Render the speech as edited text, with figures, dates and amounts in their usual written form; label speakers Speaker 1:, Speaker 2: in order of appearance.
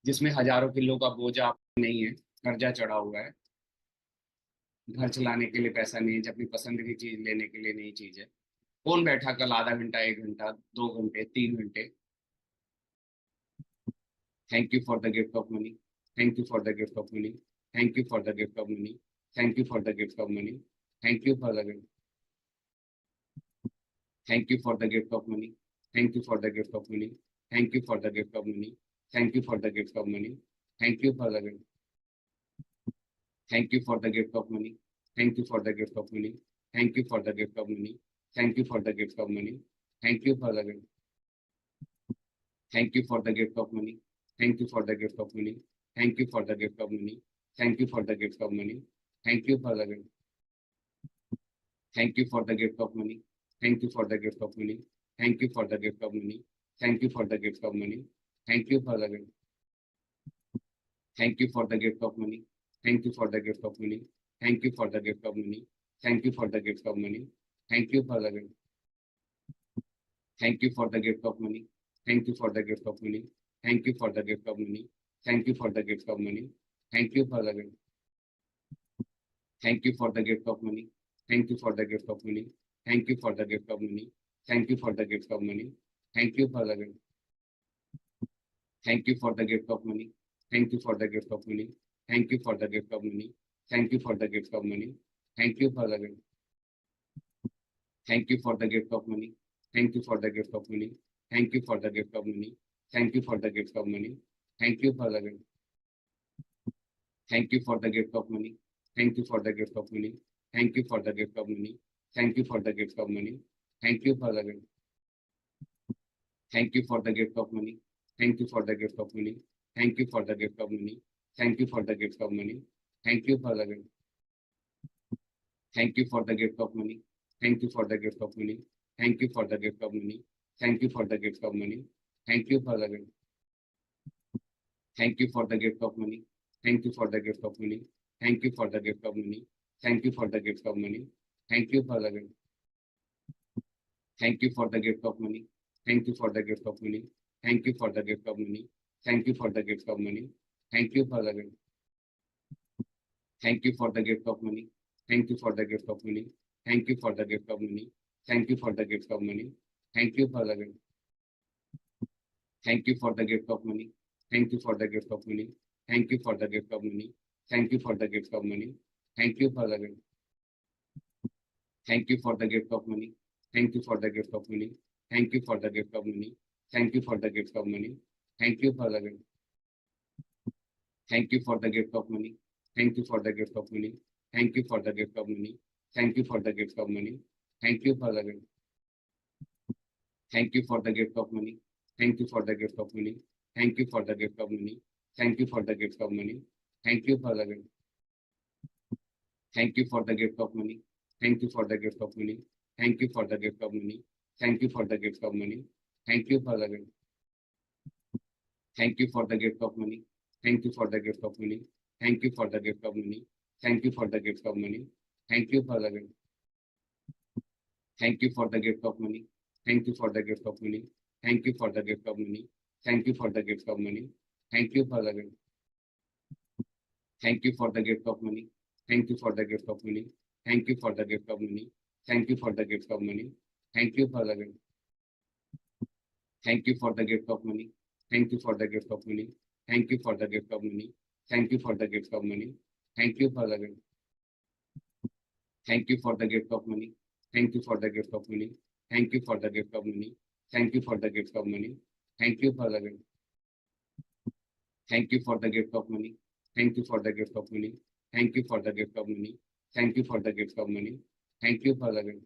Speaker 1: जिसमें हजारों किलो का बोझ आप नहीं है, कर्जा चढ़ा हुआ है, घर चलाने के लिए पैसा नहीं है, जब अपनी पसंद की चीज लेने के लिए नहीं चीज है। कौन बैठा कल आधा घंटा, 1 घंटा, 2 घंटे, 3 घंटे? Thank you for the gift of money. Thank you for the gift of money. Thank you for the gift of money. Thank you for the gift of money. Thank you for the gift. Thank you for the gift of money. Thank you for the gift of money. Thank you for the gift of money. Thank you for the gift of money. Thank you for the gift. Thank you for the gift of money. Thank you for the gift of money. Thank you for the gift of money. Thank you for the gift of money. Thank you for the gift. Thank you for the gift of money. Thank you for the gift of money. Thank you for the gift of money. Thank you for the gift of money. Thank you for the gift. Thank you for the gift of money. Thank you for the gift of money. Thank you for the gift of money. Thank you for the gift of money. Thank you for the gift. Thank you for the gift of money. Thank you for the gift of money. Thank you for the gift of money. Thank you for the gift of money. Thank you for the gift. Thank you for the gift of money. Thank you for the gift of money. Thank you for the gift of money. Thank you for the gift of money. Thank you for the gift. Thank you for the gift of money. Thank you for the gift of money. Thank you for the gift of money. Thank you for the gift of money. Thank you for the gift. Thank you for the gift of money. Thank you for the gift of money. Thank you for the gift of money. Thank you for the gift of money. Thank you for the gift. Thank you for the gift of money. Thank you for the gift of money. Thank you for the gift of money. Thank you for the gift of money. Thank you for the gift. Thank you for the gift of money. Thank you for the gift of money. Thank you for the gift of money. Thank you for the gift of money. Thank you for the gift. Thank you for the gift of money. Thank you for the gift of money. Thank you for the gift of money. Thank you for the gift of money. Thank you for the gift. Thank you for the gift of money. Thank you for the gift of money. Thank you for the gift of money. Thank you for the gift of money. Thank you for the gift. Thank you for the gift of money. Thank you for the gift of money. Thank you for the gift of money. Thank you for the gift of money. Thank you for the gift. Thank you for the gift of money. Thank you for the gift of money. Thank you for the gift of money. Thank you for the gift of money. Thank you for the gift. Thank you for the gift of money. Thank you for the gift of money. Thank you for the gift of money. Thank you for the gift of money. Thank you for the gift. Thank you for the gift of money. Thank you for the gift of money. Thank you for the gift of money. Thank you for the gift of money. Thank you for the gift. Thank you for the gift of money. Thank you for the gift of money. Thank you for the gift of money. Thank you for the gift of money. Thank you for the gift. Thank you for the gift of money. Thank you for the gift of money. Thank you for the gift of money. Thank you for the gift of money. Thank you for the gift. Thank you for the gift of money. Thank you for the gift of money. Thank you for the gift of money. Thank you for the gift of money. Thank you for the gift. Thank you for the gift of money. Thank you for the gift of money. Thank you for the gift of money. Thank you for the gift of money. Thank you for the gift. Thank you for the gift of money. Thank you for the gift of money. Thank you for the gift of money. Thank you for the gift of money. Thank you for the gift. Thank you for the gift of money. Thank you for the gift of money. Thank you for the gift of money. Thank you for the gift of money. Thank you for the gift. Thank you for the gift of money. Thank you for the gift of money. Thank you for the gift of money. Thank you for the gift of money. Thank you for the gift. Thank you for the gift of money. Thank you for the gift of money. Thank you for the gift of money. Thank you for the gift of money. Thank you for the gift. Thank you for the gift of money. Thank you for the gift of money. Thank you for the gift of money. Thank you for the gift of money. Thank you for the gift. Thank you for the gift of money. Thank you for the gift of money. Thank you for the gift of money. Thank you for the gift of money. Thank you for the gift.